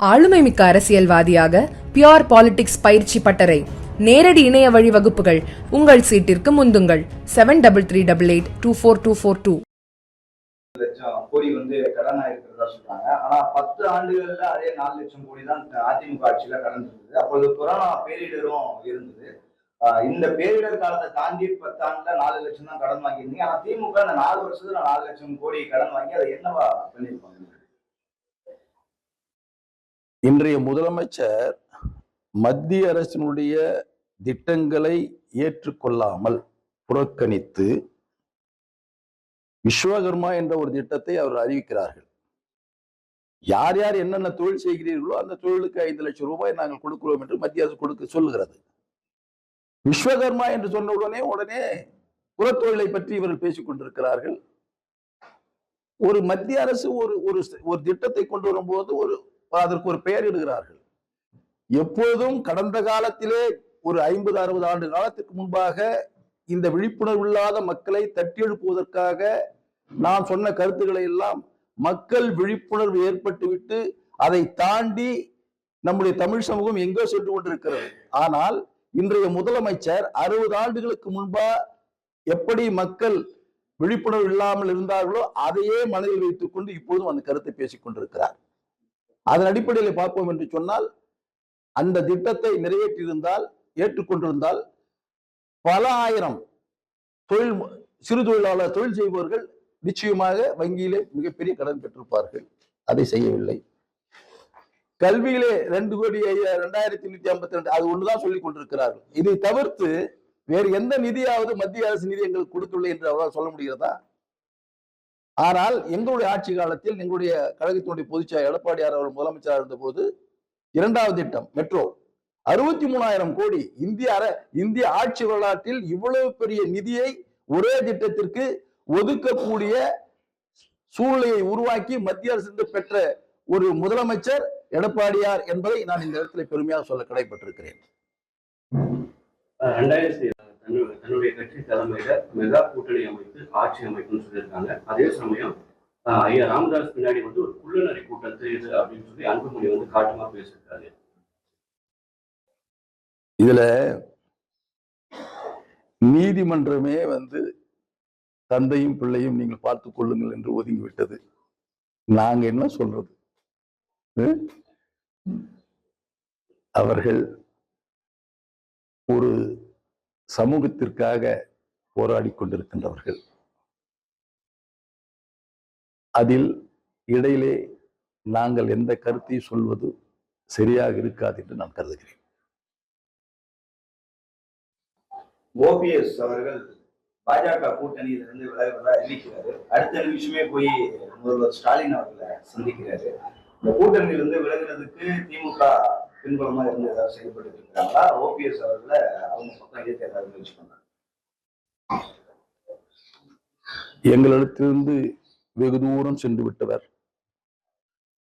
ஆளுமைமிக்க அரசியல்வாதியாக pure politics பயிற்சி பட்டறை நேரடி இணைய வழி வகுப்புகள் உங்கள் சீட்டிற்கு முந்துங்கள் 7338824242. லட்சம் கோடி கடன் ஆயிருக்கிறதா சொல்றாங்க. ஆனா 10 ஆண்டுகள்ல அதே 4 லட்சம் கோடி தான் அதிமுக ஆட்சியில கடன் இருந்தது. அப்பொழுது கொரோனா பேரிடரும் இருந்தது. இந்த பேரிடர் காலத்தை தாண்டி 10 ஆண்டுல 4 லட்சம் தான் கடன் வாங்கியிருந்தீங்க. ஆனா திமுக இந்த 4 வருஷத்துல 4 லட்சம் கோடி கடன் வாங்கி அதை என்னவா பண்ணிருப்பாங்க? இன்றைய முதலமைச்சர் மத்திய அரசினுடைய திட்டங்களை ஏற்றுக்கொள்ளாமல் புறக்கணித்து விஸ்வகர்மா என்ற ஒரு திட்டத்தை அவர் அறிவிக்கிறார்கள். யார் யார் என்னென்ன தொழில் செய்கிறீர்களோ அந்த தொழிலுக்கு 5 லட்சம் ரூபாய் நாங்கள் கொடுக்கிறோம் என்று மத்திய அரசு கொடுக்க சொல்லுகிறது. விஸ்வகர்மா என்று சொன்ன உடனே புறத்தொழிலை பற்றி இவர்கள் பேசிக் கொண்டிருக்கிறார்கள். ஒரு மத்திய அரசு ஒரு திட்டத்தை கொண்டு வரும்போது அதற்கு ஒரு பெயர் இடுகிறார்கள். எப்போதும் கடந்த காலத்திலே ஒரு 50-60 ஆண்டு காலத்துக்கு முன்பாக இந்த விழிப்புணர்வு இல்லாத மக்களை தட்டி எழுப்புவதற்காக நான் சொன்ன கருத்துக்களை எல்லாம் மக்கள் விழிப்புணர்வு ஏற்பட்டுவிட்டு அதை தாண்டி நம்முடைய தமிழ் சமூகம் எங்கோ சென்று கொண்டிருக்கிறது. ஆனால் இன்றைய முதலமைச்சர் 60 ஆண்டுகளுக்கு முன்பா எப்படி மக்கள் விழிப்புணர்வு இல்லாமல் இருந்தார்களோ அதையே மனதில் வைத்துக் கொண்டு இப்போதும் அந்த கருத்தை பேசிக் கொண்டிருக்கிறார். அதன் அடிப்படையில் பார்ப்போம் என்று சொன்னால் அந்த திட்டத்தை நிறைவேற்றியிருந்தால் ஏற்றுக்கொண்டிருந்தால் பல ஆயிரம் சிறு தொழிலாளர் தொழில் செய்பவர்கள் நிச்சயமாக வங்கியிலே மிகப்பெரிய கடன் பெற்றிருப்பார்கள். அதை செய்யவில்லை. கல்வியிலே 2,2152 அது ஒன்றுதான் சொல்லிக் கொண்டிருக்கிறார்கள். இதை தவிர்த்து வேறு எந்த நிதியாவது மத்திய அரசு நிதி எங்களுக்கு கொடுத்துள்ள என்று அவரால் சொல்ல முடிகிறதா? ஆனால் எங்களுடைய ஆட்சி காலத்தில் எங்களுடைய கழகத்தினுடைய பொதுச்செயலாளர் எடப்பாடியார் அவர்கள் முதலமைச்சராக இருந்த போது 2வது திட்டம் மெட்ரோ 63,000 கோடி. இந்திய ஆட்சி வரலாற்றில் இவ்வளவு பெரிய நிதியை ஒரே திட்டத்திற்கு ஒதுக்கக்கூடிய சூழ்நிலையை உருவாக்கி மத்திய அரசு பெற்ற ஒரு முதலமைச்சர் எடப்பாடியார் என்பதை நான் இந்த இடத்துல பெருமையாக சொல்ல கடமைப்பட்டிருக்கிறேன். தன்னுடைய கட்சி தலைமையில மெகா கூட்டணி அமைத்து ஆட்சி அமைப்புன்னு சொல்லியிருக்காங்க. அதே சமயம் ஐயா ராமதாஸ் பின்னாடி ஒரு குள்ளநரி கூட்டத்தை இது அப்படின்னு சொல்லி அன்புமணி காட்டமா பேசியிருக்காரு. இதுல நீதிமன்றமே தந்தையும் பிள்ளையும் நீங்கள் பார்த்துக் கொள்ளுங்கள் என்று ஒதுங்கிவிட்டது. நாங்க என்ன சொல்றது? அவர்கள் ஒரு சமூகத்திற்காக போராடி கொண்டிருக்கின்றவர்கள். அதில் இடையிலே நாங்கள் எந்த கருத்தை சொல்வது சரியாக இருக்காது என்று நான் கருதுகிறேன். ஓபிஎஸ் அவர்கள் பாஜக கூட்டணியிலிருந்து விலகுவதா அறிவிக்கிறாரு. அடுத்த நிமிஷமே போய் முதல்வர் ஸ்டாலின் அவர்களை சந்திக்கிறாரு. இந்த கூட்டணியிலிருந்து விலகுறதுக்கு திமுக பின்புலமா இருந்து ஏதாவது செயல்பட்டு இருக்கிறாங்களா? ஓபிஎஸ் அவர்களை அவங்க பக்கம் எதிர்த்து ஏதாவது முயற்சி பண்றாங்க? எங்களிடத்திலிருந்து வெகு தூரம் சென்று விட்டவர்.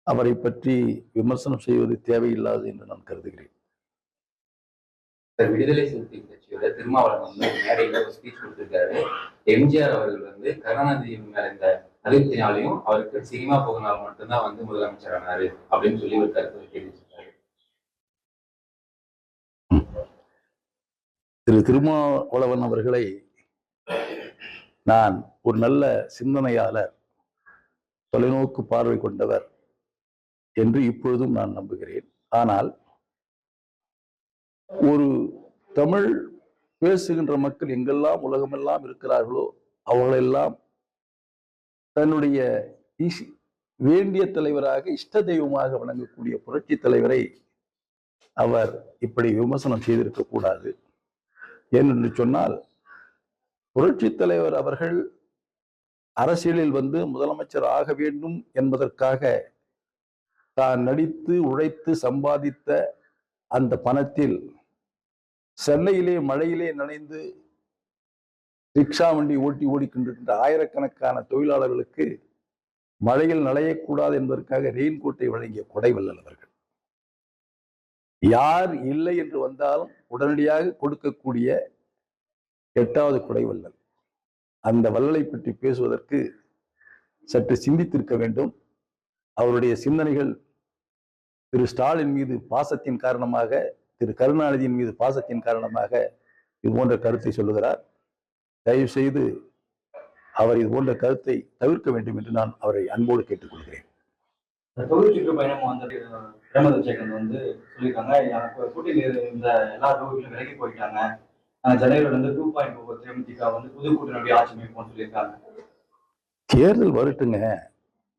அவரை பற்றி விமர்சனம் செய்வது தேவையில்லாது என்று நான் கருதுகிறேன். விடுதலை சிறுத்தை கட்சியோட திருமாவளவன் மேடையில ஒரு ஸ்பீச் கொடுத்திருக்காரு. எம்ஜிஆர் அவர்கள் கருணாநிதி மேல இந்த அதிருப்தினாலையும் அவருக்கு சினிமா போகனால மட்டும்தான் முதலமைச்சர் ஆனாரு அப்படின்னு சொல்லி ஒரு கருத்து தெரிவிச்சிருக்காரு. திரு திருமாவளவன் அவர்களை நான் ஒரு நல்ல சிந்தனையாளர், தொலைநோக்கு பார்வை கொண்டவர் என்று இப்பொழுதும் நான் நம்புகிறேன். ஆனால் ஒரு தமிழ் பேசுகின்ற மக்கள் எங்கெல்லாம் உலகமெல்லாம் இருக்கிறார்களோ அவர்களெல்லாம் தன்னுடைய வேண்டிய தலைவராக இஷ்ட தெய்வமாக வணங்கக்கூடிய புரட்சி தலைவரை அவர் இப்படி விமர்சனம் செய்திருக்க கூடாது. ஏனென்று சொன்னால் புரட்சி தலைவர் அவர்கள் அரசியலில் முதலமைச்சர் ஆக வேண்டும் என்பதற்காக தான் நடித்து உழைத்து சம்பாதித்த அந்த பணத்தில் சென்னையிலே மழையிலே நனைந்து ரிக்ஷா வண்டி ஓடிக்கொண்டிருக்கின்ற ஆயிரக்கணக்கான தொழிலாளர்களுக்கு மழையில் நனையக்கூடாது என்பதற்காக ரெயின்கோட்டை வழங்கிய கொடைவள்ளல் அவர்கள். யார் இல்லை என்று வந்தாலும் உடனடியாக கொடுக்கக்கூடிய 8வது கொடைவள்ளல். அந்த வள்ளலை பற்றி பேசுவதற்கு சற்று சிந்தித்திருக்க வேண்டும். அவருடைய சிந்தனைகள் திரு ஸ்டாலின் மீது பாசத்தின் காரணமாக, திரு கருணாநிதியின் மீது பாசத்தின் காரணமாக இது போன்ற கருத்தை சொல்லுகிறார். தயவு செய்து அவர் இது போன்ற கருத்தை தவிர்க்க வேண்டும் என்று நான் அவரை அன்போடு கேட்டுக்கொள்கிறேன். தொகுதி சுற்றுப்பயணம் வந்து பிரேமதச்சேகன் வந்து சொல்லியிருக்காங்க, எனக்கு கூட்டணியில் இந்த எல்லா தொகுதிகளும் விலகி போயிட்டாங்க, ஜனவரியில இருந்து 2.0 தேமுதிக வந்து புது கூட்டணி ஆட்சி அமைப்போம்னு சொல்லியிருக்காங்க. தேர்தல் வரட்டுங்க,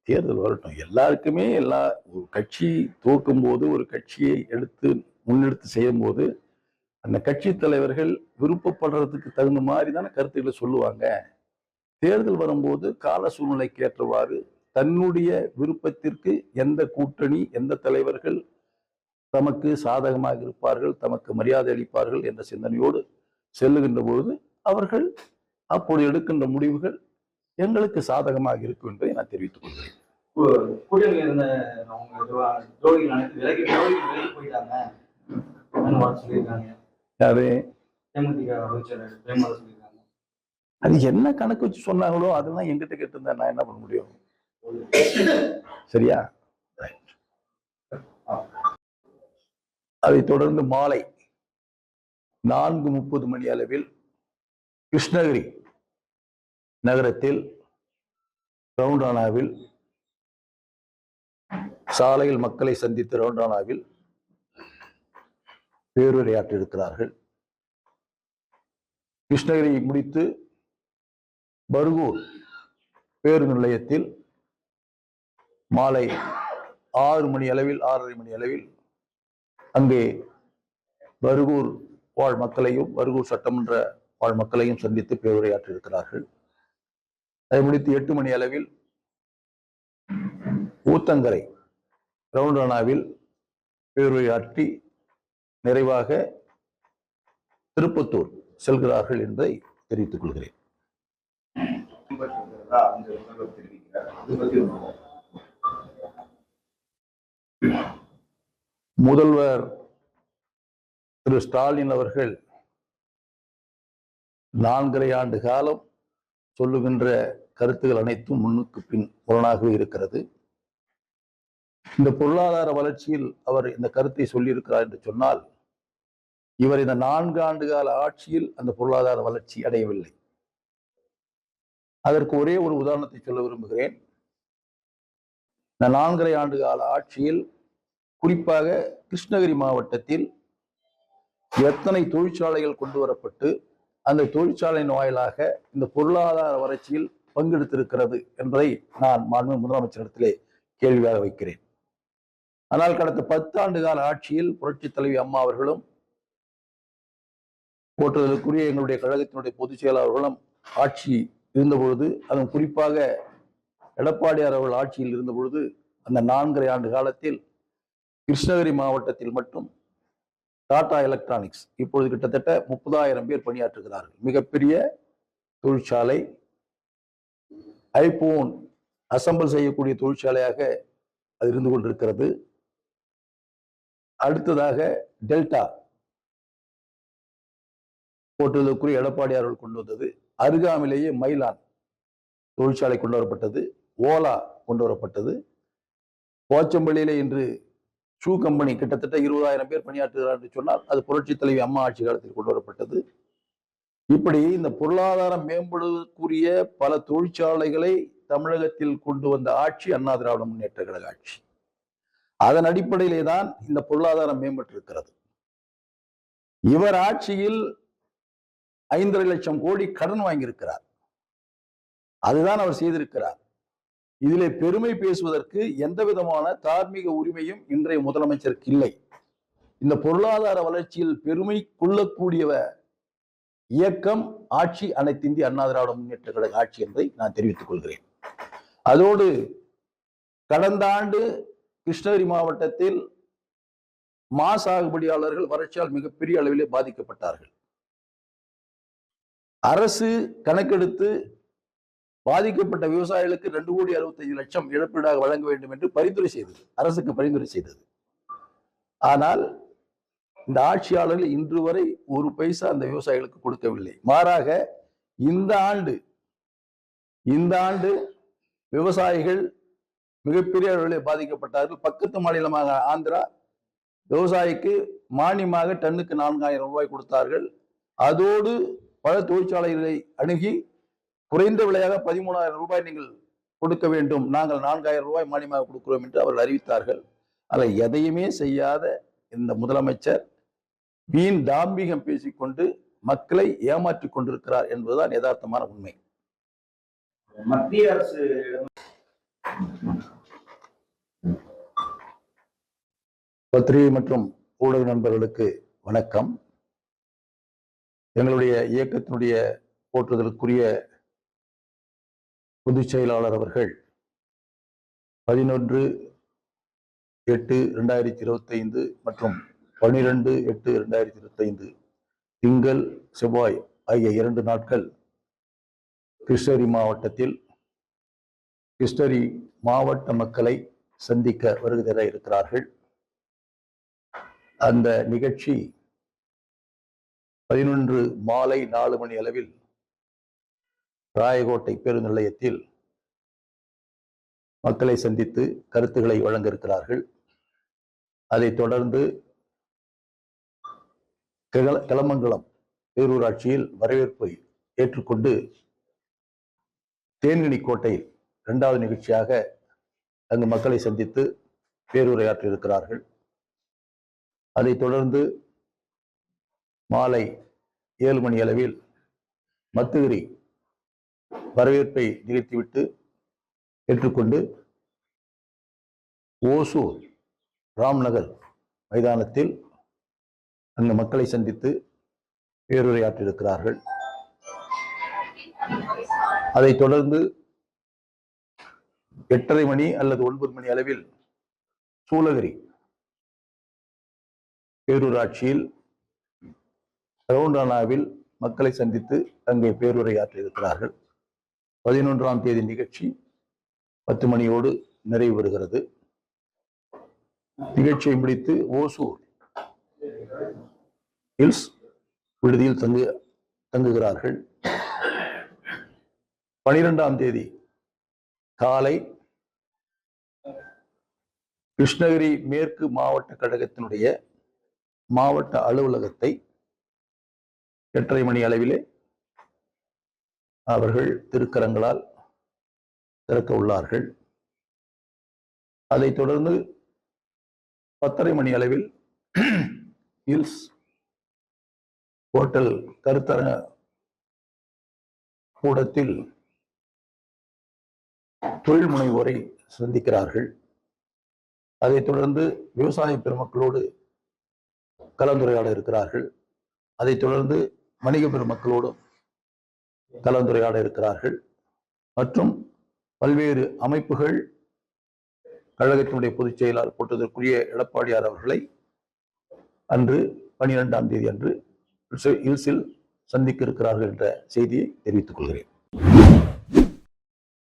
தேர்தல் வரட்டும். எல்லாருக்குமே ஒரு கட்சி துவக்கும் போது, ஒரு கட்சியை முன்னெடுத்து செய்யும் போது அந்த கட்சி தலைவர்கள் விருப்பப்படுறதுக்கு தகுந்த மாதிரி தானே கருத்துக்களை சொல்லுவாங்க. தேர்தல் வரும்போது கால சூழ்நிலைக்கு ஏற்றவாறு தன்னுடைய விருப்பத்திற்கு எந்த கூட்டணி, எந்த தலைவர்கள் தமக்கு சாதகமாக இருப்பார்கள், தமக்கு மரியாதை அளிப்பார்கள் என்ற சிந்தனையோடு செல்லுகின்ற பொழுது அவர்கள் அப்போது எடுக்கின்ற முடிவுகள் எங்களுக்கு சாதகமாக இருக்கும் என்பதை நான் தெரிவித்துக் கொள்கிறேன். கூட்டணியில் இருந்த ஜோடிகள் அனைத்து விலகி போயிட்டாங்க சொல்லியிருக்காங்க. யாரு? தேமுதிக அமைச்சர் பிரேமதாஸ் சொல்லியிருக்காங்க. அது என்ன கணக்கு வச்சு சொன்னாங்களோ அதெல்லாம் எங்கிட்ட கேட்டிருந்தா நான் என்ன பண்ண முடியும்? சரியா? அதை தொடர்ந்து மாலை 4:30 மணி அளவில் கிருஷ்ணகிரி நகரத்தில் ரவுண்டானாவில் சாலையில் மக்களை சந்தித்து ரவுண்டானாவில் பேருரையாற்றிருக்கிறார்கள். கிருஷ்ணகிரியை முடித்து பர்கூர் பேருந்து நிலையத்தில் மாலை 6 மணி அளவில் 6:30 மணி அளவில் அங்கே பர்கூர் வாழ் மக்களையும், பர்கூர் சட்டமன்ற வாழ் மக்களையும் சந்தித்து பேருரையாற்றிருக்கிறார்கள். அதை முடித்து 8 மணி அளவில் ஊத்தங்கரை ரவுண்டானாவில் பேருரையாற்றி நிறைவாக திருப்பத்தூர் செல்கிறார்கள் என்பதை தெரிவித்துக் கொள்கிறேன். முதல்வர் திரு ஸ்டாலின் அவர்கள் 4.5 ஆண்டு காலம் சொல்லுகின்ற கருத்துக்கள் அனைத்தும் முன்னுக்கு பின் முரணாகவே இருக்கிறது. இந்த பொருளாதார வளர்ச்சியில் அவர் இந்த கருத்தை சொல்லியிருக்கிறார் என்று சொன்னால், இவர் இந்த 4 ஆண்டு கால ஆட்சியில் அந்த பொருளாதார வளர்ச்சி அடையவில்லை. அதற்கு ஒரே ஒரு உதாரணத்தை சொல்ல விரும்புகிறேன். இந்த 4.5 ஆண்டு கால ஆட்சியில் குறிப்பாக கிருஷ்ணகிரி மாவட்டத்தில் எத்தனை தொழிற்சாலைகள் கொண்டு வரப்பட்டு அந்த தொழிற்சாலையின் வாயிலாக இந்த பொருளாதார வளர்ச்சியில் பங்கெடுத்திருக்கிறது என்பதை நான் மாண்புமிகு முதலமைச்சரிடத்திலே கேள்வியாக வைக்கிறேன். ஆனால் கடந்த 10 ஆண்டு கால ஆட்சியில் புரட்சி தலைவி அம்மா அவர்களும் போற்றுதலுக்குரிய எங்களுடைய கழகத்தினுடைய பொதுச் செயலாளர்களும் ஆட்சி இருந்தபொழுது, அதுவும் குறிப்பாக எடப்பாடியார் அவர்கள் ஆட்சியில் இருந்தபொழுது, அந்த 4.5 ஆண்டு காலத்தில் கிருஷ்ணகிரி மாவட்டத்தில் மட்டும் டாடா எலக்ட்ரானிக்ஸ் இப்பொழுது கிட்டத்தட்ட 30,000 பேர் பணியாற்றுகிறார்கள். மிகப்பெரிய தொழிற்சாலை, ஐபோன் அசம்பிள் செய்யக்கூடிய தொழிற்சாலையாக அது இருந்து கொண்டிருக்கிறது. அடுத்ததாக டெல்டா போட்டுவதற்குரிய எடப்பாடியார் அவர்கள் கொண்டு வந்தது. அருகாமையிலேயே மைலான் தொழிற்சாலை கொண்டு வரப்பட்டது. ஓலா கொண்டு வரப்பட்டது. போச்சம்பள்ளியிலே இன்று ஷூ கம்பெனி கிட்டத்தட்ட 20,000 பேர் பணியாற்றுகிறார் என்று சொன்னால் அது புரட்சி தலைவி அம்மா ஆட்சி காலத்தில் கொண்டு வரப்பட்டது. இப்படி இந்த பொருளாதாரம் மேம்படுவதற்குரிய பல தொழிற்சாலைகளை தமிழகத்தில் கொண்டு வந்த ஆட்சி அண்ணா திராவிட முன்னேற்ற கழக ஆட்சி. அதன் அடிப்படையிலே தான் இந்த பொருளாதாரம் மேம்பட்டிருக்கிறது. இவர் ஆட்சியில் 5.5 லட்சம் கோடி கடன் வாங்கியிருக்கிறார். அதுதான் அவர் செய்திருக்கிறார். இதிலே பெருமை பேசுவதற்கு எந்த விதமான தார்மீக உரிமையும் இன்றைய முதலமைச்சருக்கு இல்லை. இந்த பொருளாதார வளர்ச்சியில் பெருமை கொள்ளக்கூடிய இயக்கம் ஆட்சி அனைத்து இந்திய அண்ணா திராவிட முன்னேற்ற கழக ஆட்சி என்பதை நான் தெரிவித்துக் கொள்கிறேன். அதோடு கடந்த ஆண்டு கிருஷ்ணகிரி மாவட்டத்தில் மா சாகுபடியாளர்கள் வறட்சியால் மிகப்பெரிய அளவிலே பாதிக்கப்பட்டார்கள். அரசு கணக்கெடுத்து பாதிக்கப்பட்ட விவசாயிகளுக்கு 2,65,00,000 இழப்பீடாக வழங்க வேண்டும் என்று பரிந்துரை செய்தது, அரசுக்கு பரிந்துரை செய்தது. ஆனால் இந்த ஆட்சியாளர்கள் இன்று வரை ஒரு பைசா அந்த விவசாயிகளுக்கு கொடுக்கவில்லை. மாறாக இந்த ஆண்டு விவசாயிகள் மிகப்பெரிய அளவில் பாதிக்கப்பட்டார்கள். பக்கத்து மாநிலமாக ஆந்திரா விவசாயிக்கு மானியமாக டன்னுக்கு 4000 ரூபாய் கொடுத்தார்கள். அதோடு பல தொழிற்சாலைகளை அணுகி குறைந்த விலையாக 13,000 ரூபாய் நீங்கள் கொடுக்க வேண்டும், நாங்கள் 4,000 ரூபாய் மானியமாக கொடுக்கிறோம் என்று அவர்கள் அறிவித்தார்கள். அதை எதையுமே செய்யாத இந்த முதலமைச்சர் வீண் தாம்பிகம் பேசிக்கொண்டு மக்களை ஏமாற்றிக் கொண்டிருக்கிறார் என்பதுதான் யதார்த்தமான உண்மை. மத்திய அரசு பத்திரிகை மற்றும் ஊடக நண்பர்களுக்கு வணக்கம். எங்களுடைய இயக்கத்தினுடைய போற்றுதலுக்குரிய பொதுச் செயலாளர் அவர்கள் 11/8/2025 மற்றும் 12/8/2025 திங்கள் செவ்வாய் ஆகிய 2 நாட்கள் கிருஷ்ணகிரி மாவட்டத்தில் கிருஷ்ணகிரி மாவட்ட மக்களை சந்திக்க வருகிற இருக்கிறார்கள். அந்த நிகழ்ச்சி 11 மாலை 4 மணி அளவில் ராயகோட்டை பேருந்து நிலையத்தில் மக்களை சந்தித்து கருத்துக்களை வழங்க இருக்கிறார்கள். அதைத் தொடர்ந்து கிளமங்கலம் பேரூராட்சியில் வரவேற்பை ஏற்றுக்கொண்டு தேன்கனி கோட்டையில் 2வது நிகழ்ச்சியாக அங்கு மக்களை சந்தித்து பேருரையாற்றி இருக்கிறார்கள். அதைத் தொடர்ந்து மாலை 7 மணி அளவில் மத்துகிரி வரவேற்பை நிகழ்த்திவிட்டு ஏற்றுக்கொண்டு ஓசூர் ராம்நகர் மைதானத்தில் அந்த மக்களை சந்தித்து பேருரையாற்றியிருக்கிறார்கள். அதைத் தொடர்ந்து 8:30 மணி அல்லது 9 மணி அளவில் சூளகிரி பேரூராட்சியில் ரவுண்டானாவில் மக்களை சந்தித்து அங்கே பேருரையாற்றியிருக்கிறார்கள். 11ஆம் தேதி நிகழ்ச்சி 10 மணியோடு நிறைவு பெறுகிறது. நிகழ்ச்சியை முடித்து ஓசூர் ஹில்ஸ் விடுதியில் தங்குகிறார்கள். 12ஆம் தேதி காலை கிருஷ்ணகிரி மேற்கு மாவட்ட கழகத்தினுடைய மாவட்ட அலுவலகத்தை 8:30 மணி அளவிலே அவர்கள் திருக்கரங்களால் திறக்க உள்ளார்கள். அதைத் தொடர்ந்து 10:30 மணி அளவில் ஹில்ஸ் ஹோட்டல் கருத்தரங்க கூடத்தில் தொழில் முனைவோரை சந்திக்கிறார்கள். அதைத் தொடர்ந்து விவசாய பெருமக்களோடு கலந்துரையாட இருக்கிறார்கள். அதைத் தொடர்ந்து வணிக பெருமக்களோடும் கலந்துரையாட இருக்கிறார்கள். மற்றும் பல்வேறு அமைப்புகள் கழகத்தினுடைய பொதுச் செயலாளர் போட்டதற்குரிய எடப்பாடியார் அவர்களை அன்று 12ஆம் தேதி அன்று ஹில்ஸில் சந்திக்க இருக்கிறார்கள் என்ற செய்தியை தெரிவித்துக் கொள்கிறேன்.